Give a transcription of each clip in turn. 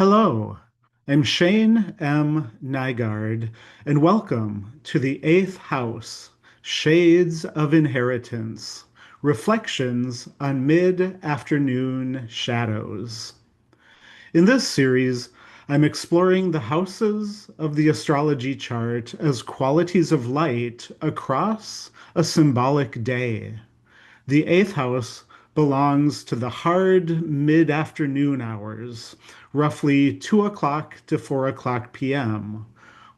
Hello, I'm Shane M. Nygaard, and welcome to the eighth house, Shades of Inheritance, Reflections on Mid-Afternoon Shadows. In this series, I'm exploring the houses of the astrology chart as qualities of light across a symbolic day. The eighth house belongs to the hard mid-afternoon hours, roughly 2 o'clock to 4 o'clock p.m.,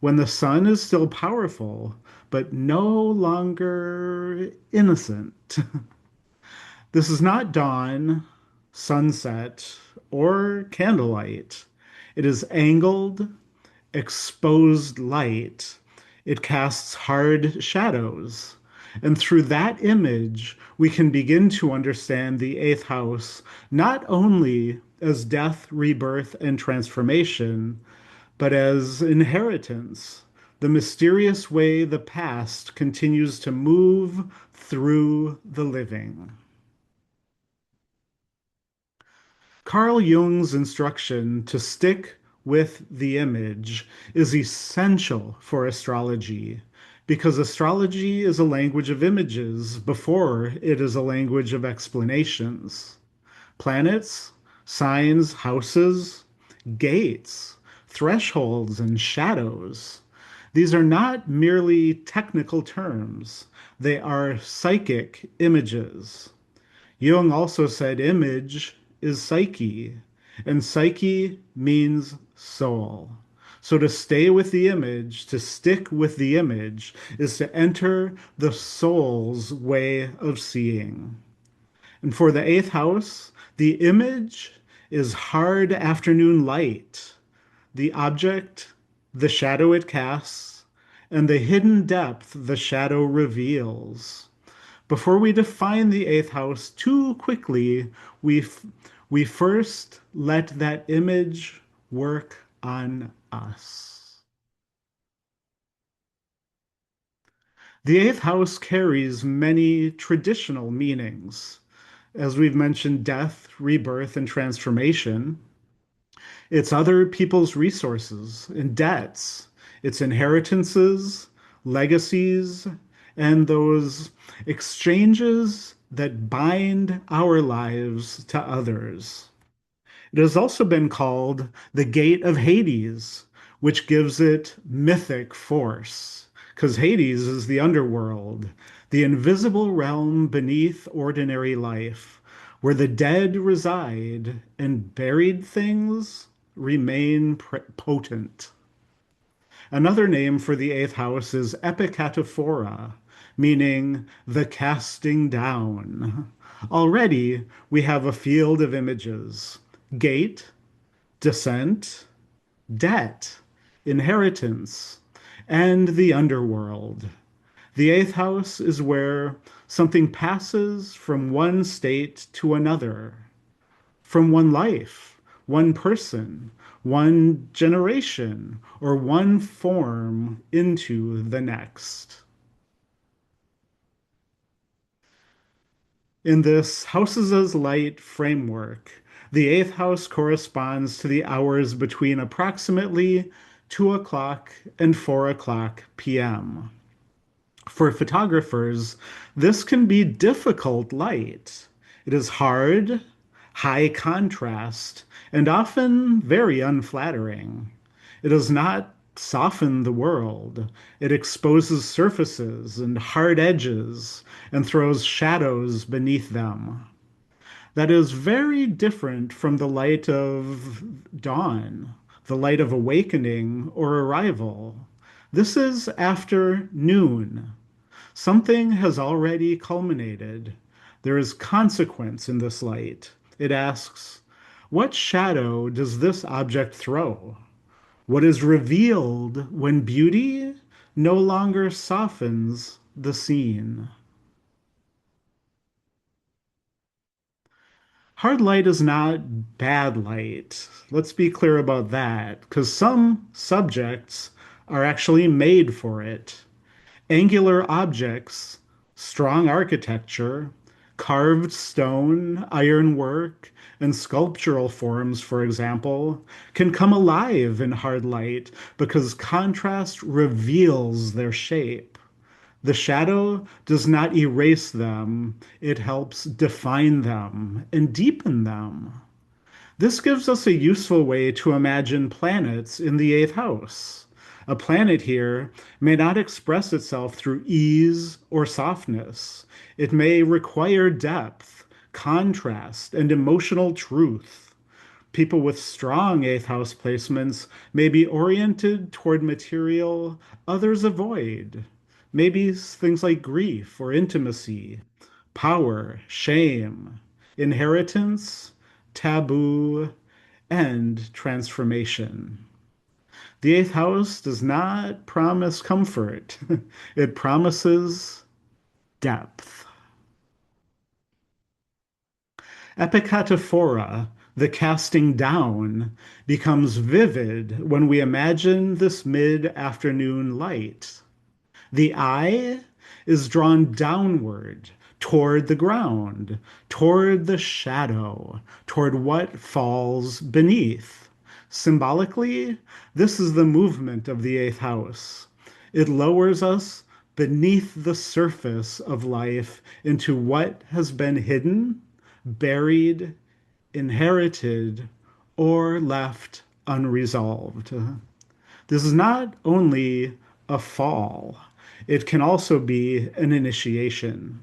when the sun is still powerful, but no longer innocent. This is not dawn, sunset, or candlelight. It is angled, exposed light. It casts hard shadows. And through that image, we can begin to understand the eighth house not only as death, rebirth, and transformation, but as inheritance, the mysterious way the past continues to move through the living. Carl Jung's instruction to stick with the image is essential for astrology because astrology is a language of images before it is a language of explanations. Planets, signs, houses, gates, thresholds, and shadows. These are not merely technical terms, they are psychic images. Jung also said image is psyche, and psyche means soul. So to stay with the image, to stick with the image, is to enter the soul's way of seeing. And for the eighth house, the image is hard afternoon light, the object, the shadow it casts, and the hidden depth the shadow reveals. Before we define the eighth house too quickly, we we first let that image work on us. The eighth house carries many traditional meanings. As we've mentioned, death, rebirth, and transformation. It's other people's resources and debts. It's inheritances, legacies, and those exchanges that bind our lives to others. It has also been called the Gate of Hades, which gives it mythic force, because Hades is the underworld, the invisible realm beneath ordinary life, where the dead reside and buried things remain potent. Another name for the eighth house is epicataphora, meaning the casting down. Already, we have a field of images: gate, descent, debt, inheritance, and the underworld. The eighth house is where something passes from one state to another, from one life, one person, one generation, or one form into the next. In this houses as light framework, the eighth house corresponds to the hours between approximately 2 o'clock and 4 o'clock p.m. For photographers, this can be difficult light. It is hard, high contrast, and often very unflattering. It does not soften the world. It exposes surfaces and hard edges and throws shadows beneath them. That is very different from the light of dawn, the light of awakening or arrival. This is after noon. Something has already culminated. There is consequence in this light. It asks, what shadow does this object throw? What is revealed when beauty no longer softens the scene? Hard light is not bad light. Let's be clear about that, because some subjects are actually made for it. Angular objects, strong architecture, Carved stone, ironwork, and sculptural forms, for example, can come alive in hard light because contrast reveals their shape. The shadow does not erase them, it helps define them and deepen them. This gives us a useful way to imagine planets in the eighth house. A planet here may not express itself through ease or softness. It may require depth, contrast, and emotional truth. People with strong eighth house placements may be oriented toward material others avoid. Maybe things like grief or intimacy, power, shame, inheritance, taboo, and transformation. The eighth house does not promise comfort, it promises depth. Epicataphora, the casting down, becomes vivid when we imagine this mid afternoon light. The eye is drawn downward toward the ground, toward the shadow, toward what falls beneath. Symbolically, this is the movement of the eighth house. It lowers us beneath the surface of life into what has been hidden, buried, inherited, or left unresolved. This is not only a fall, it can also be an initiation.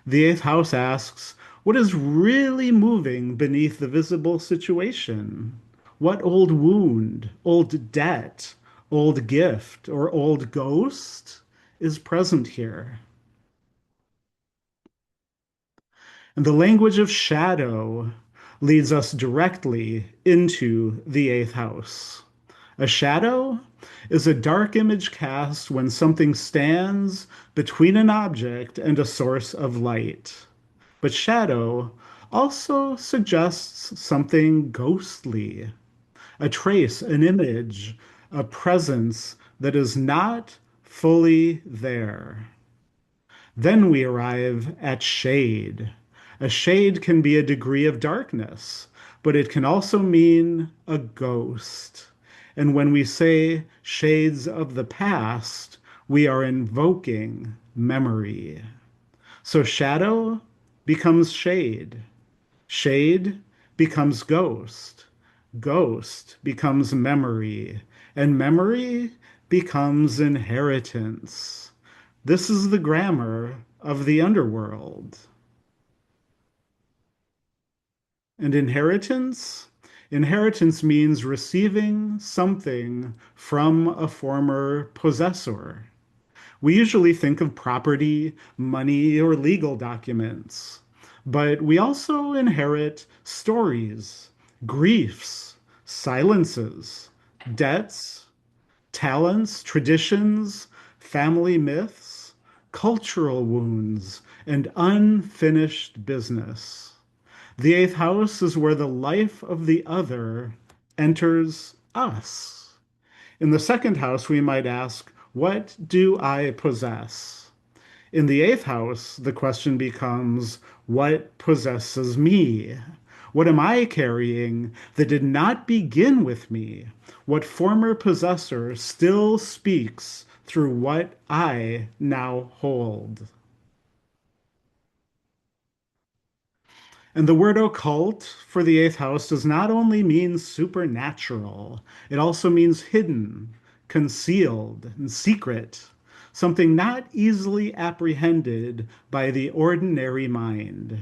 The eighth house asks, what is really moving beneath the visible situation? What old wound, old debt, old gift, or old ghost is present here? And the language of shadow leads us directly into the eighth house. A shadow is a dark image cast when something stands between an object and a source of light. But shadow also suggests something ghostly, a trace, an image, a presence that is not fully there. Then we arrive at shade. A shade can be a degree of darkness, but it can also mean a ghost. And when we say shades of the past, we are invoking memory. So shadow becomes shade. Shade becomes ghost. Ghost becomes memory. And memory becomes inheritance. This is the grammar of the underworld. And inheritance? Inheritance means receiving something from a former possessor. We usually think of property, money, or legal documents, but we also inherit stories, griefs, silences, debts, talents, traditions, family myths, cultural wounds, and unfinished business. The eighth house is where the life of the other enters us. In the second house, we might ask, what do I possess? In the eighth house, the question becomes, what possesses me? What am I carrying that did not begin with me? What former possessor still speaks through what I now hold? And the word occult for the eighth house does not only mean supernatural, it also means hidden, concealed, and secret, something not easily apprehended by the ordinary mind.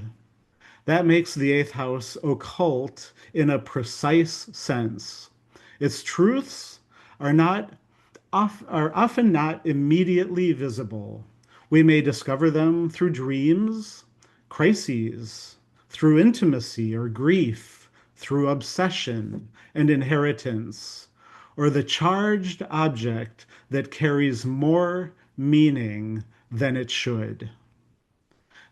That makes the eighth house occult in a precise sense. Its truths are not are often not immediately visible. We may discover them through dreams, crises, through intimacy or grief, through obsession and inheritance, or the charged object that carries more meaning than it should.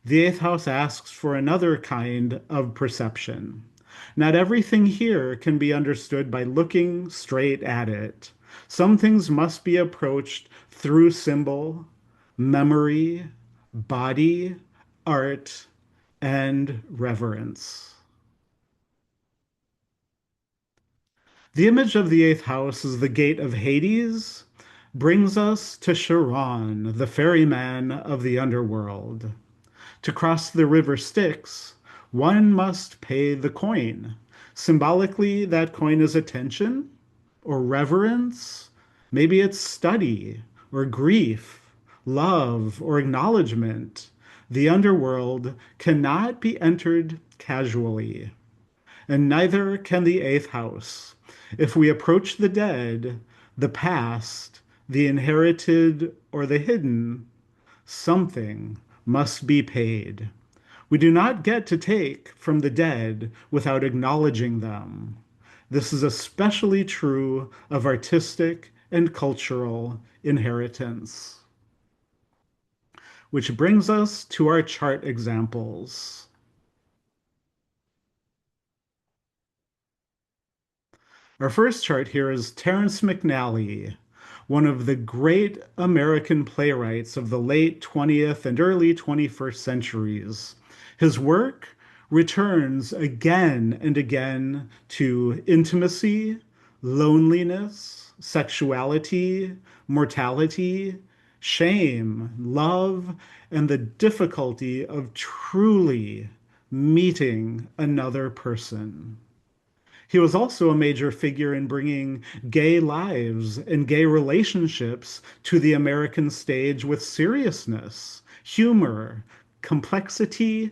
The eighth house asks for another kind of perception. Not everything here can be understood by looking straight at it. Some things must be approached through symbol, memory, body, art, and reverence. The image of the eighth house as the gate of Hades brings us to Charon, the ferryman of the underworld. To cross the river Styx, one must pay the coin. Symbolically, that coin is attention or reverence. Maybe it's study or grief, love or acknowledgement. The underworld cannot be entered casually, and neither can the eighth house. If we approach the dead, the past, the inherited, or the hidden, something must be paid. We do not get to take from the dead without acknowledging them. This is especially true of artistic and cultural inheritance. Which brings us to our chart examples. Our first chart here is Terence McNally, one of the great American playwrights of the late 20th and early 21st centuries. His work returns again and again to intimacy, loneliness, sexuality, mortality, shame, love, and the difficulty of truly meeting another person. He was also a major figure in bringing gay lives and gay relationships to the American stage with seriousness, humor, complexity,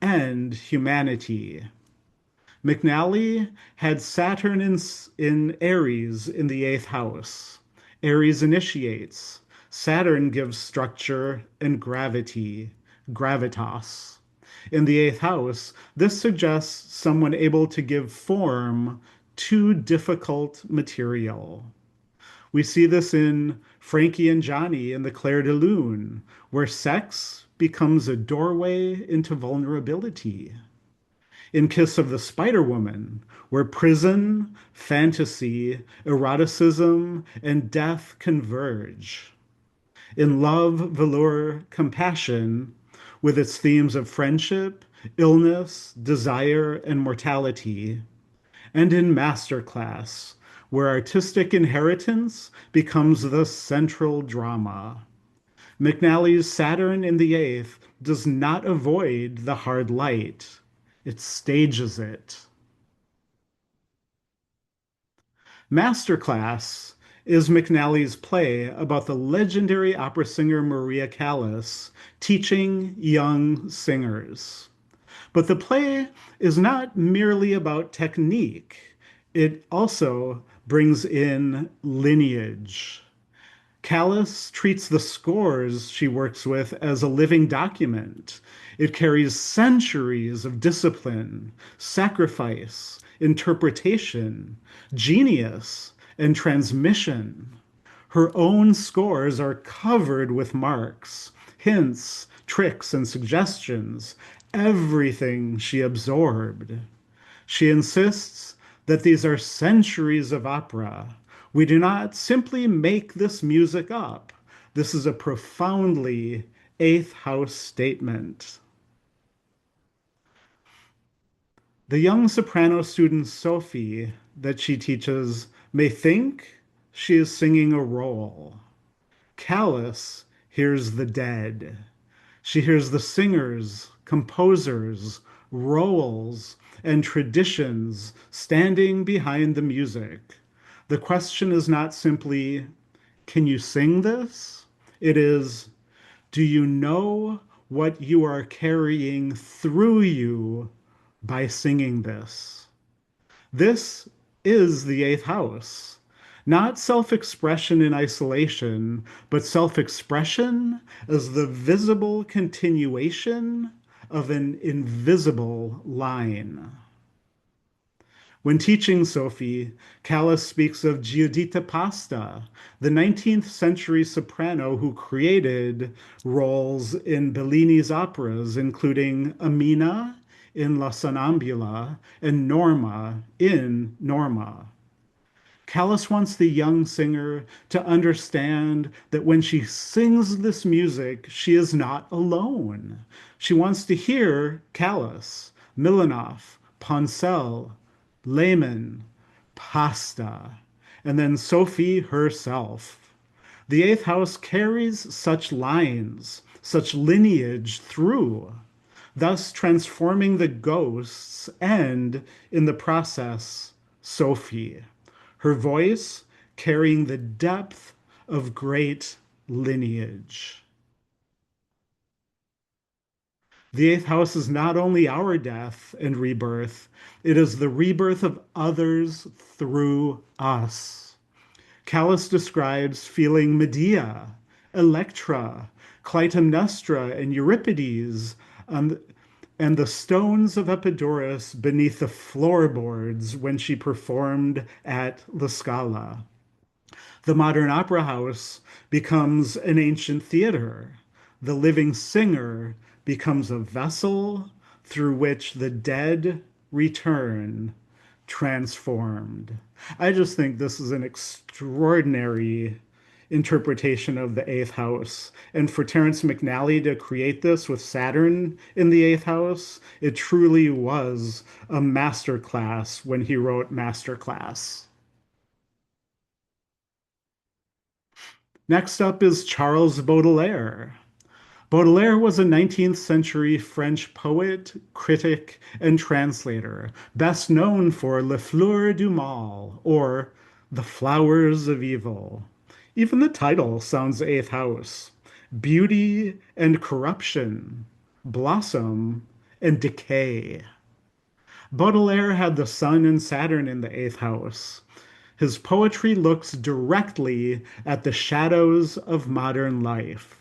and humanity. McNally had Saturn in Aries in the eighth house. Aries initiates. Saturn gives structure and gravity, gravitas. In the eighth house, this suggests someone able to give form to difficult material. We see this in Frankie and Johnny in the Clair de Lune, where sex becomes a doorway into vulnerability. In Kiss of the Spider Woman, where prison, fantasy, eroticism, and death converge. In Love, Velour, Compassion, with its themes of friendship, illness, desire, and mortality. And in Masterclass, where artistic inheritance becomes the central drama. McNally's Saturn in the eighth does not avoid the hard light. It stages it. Masterclass is McNally's play about the legendary opera singer Maria Callas teaching young singers. But the play is not merely about technique, it also brings in lineage. Callas treats the scores she works with as a living document. It carries centuries of discipline, sacrifice, interpretation, genius, and transmission. Her own scores are covered with marks, hints, tricks, and suggestions, everything she absorbed. She insists that these are centuries of opera. We do not simply make this music up. This is a profoundly eighth house statement. The young soprano student Sophie that she teaches may think she is singing a role. Callas hears the dead. She hears the singers, composers, roles, and traditions standing behind the music. The question is not simply, can you sing this? It is, do you know what you are carrying through you by singing this? This is the eighth house. Not self-expression in isolation, but self-expression as the visible continuation of an invisible line. When teaching Sophie, Callas speaks of Giuditta Pasta, the 19th century soprano who created roles in Bellini's operas, including Amina in La Sonnambula and Norma in Norma. Callis wants the young singer to understand that when she sings this music, she is not alone. She wants to hear Callis, Milanov, Poncel, Lehman, Pasta, and then Sophie herself. The eighth house carries such lines, such lineage through, thus transforming the ghosts and, in the process, Sophie, her voice carrying the depth of great lineage. The eighth house is not only our death and rebirth, it is the rebirth of others through us. Callus describes feeling Medea, Electra, Clytemnestra, and Euripides on, and the stones of Epidaurus beneath the floorboards when she performed at La Scala. The modern opera house becomes an ancient theater. The living singer becomes a vessel through which the dead return transformed. I just think this is an extraordinary interpretation of the eighth house. And for Terrence McNally to create this with Saturn in the eighth house, it truly was a masterclass when he wrote Masterclass. Next up is Charles Baudelaire. Baudelaire was a 19th century French poet, critic, and translator, best known for Les Fleurs du Mal, or The Flowers of Evil. Even the title sounds eighth house. Beauty and corruption, blossom and decay. Baudelaire had the Sun and Saturn in the eighth house. His poetry looks directly at the shadows of modern life.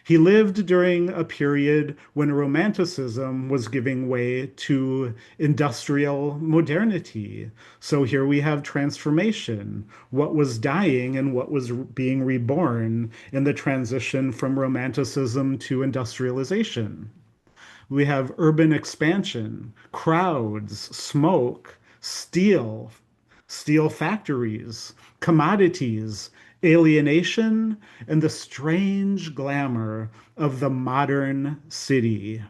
He lived during a period when Romanticism was giving way to industrial modernity. So here we have transformation, what was dying and what was being reborn in the transition from Romanticism to industrialization. We have urban expansion, crowds, smoke, steel factories, commodities, alienation, and the strange glamour of the modern city.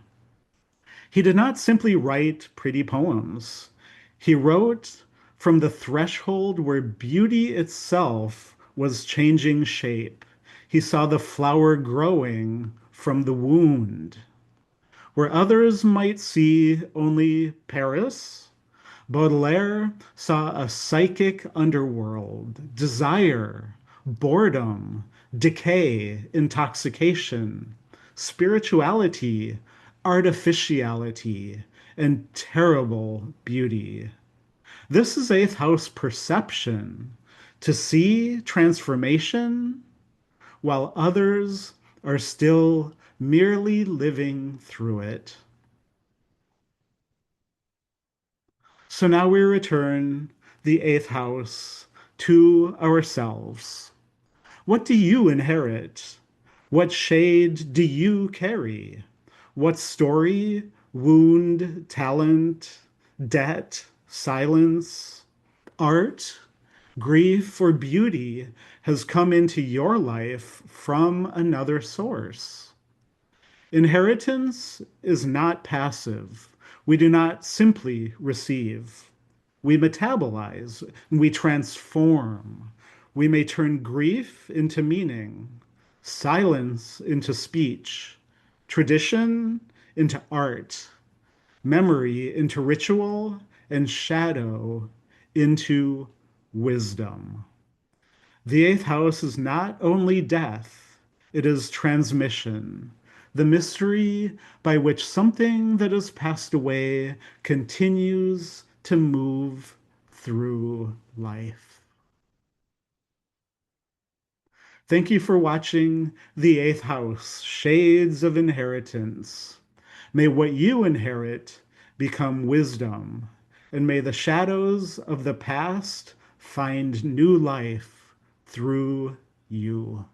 He did not simply write pretty poems. He wrote from the threshold where beauty itself was changing shape. He saw the flower growing from the wound. Where others might see only Paris, Baudelaire saw a psychic underworld, desire, boredom, decay, intoxication, spirituality, artificiality, and terrible beauty. This is eighth house perception, to see transformation while others are still merely living through it. So now we return the eighth house to ourselves. What do you inherit? What shade do you carry? What story, wound, talent, debt, silence, art, grief, or beauty has come into your life from another source? Inheritance is not passive. We do not simply receive. We metabolize, we transform. We may turn grief into meaning, silence into speech, tradition into art, memory into ritual, and shadow into wisdom. The eighth house is not only death, it is transmission, the mystery by which something that has passed away continues to move through life. Thank you for watching The Eighth House, Shades of Inheritance. May what you inherit become wisdom, and may the shadows of the past find new life through you.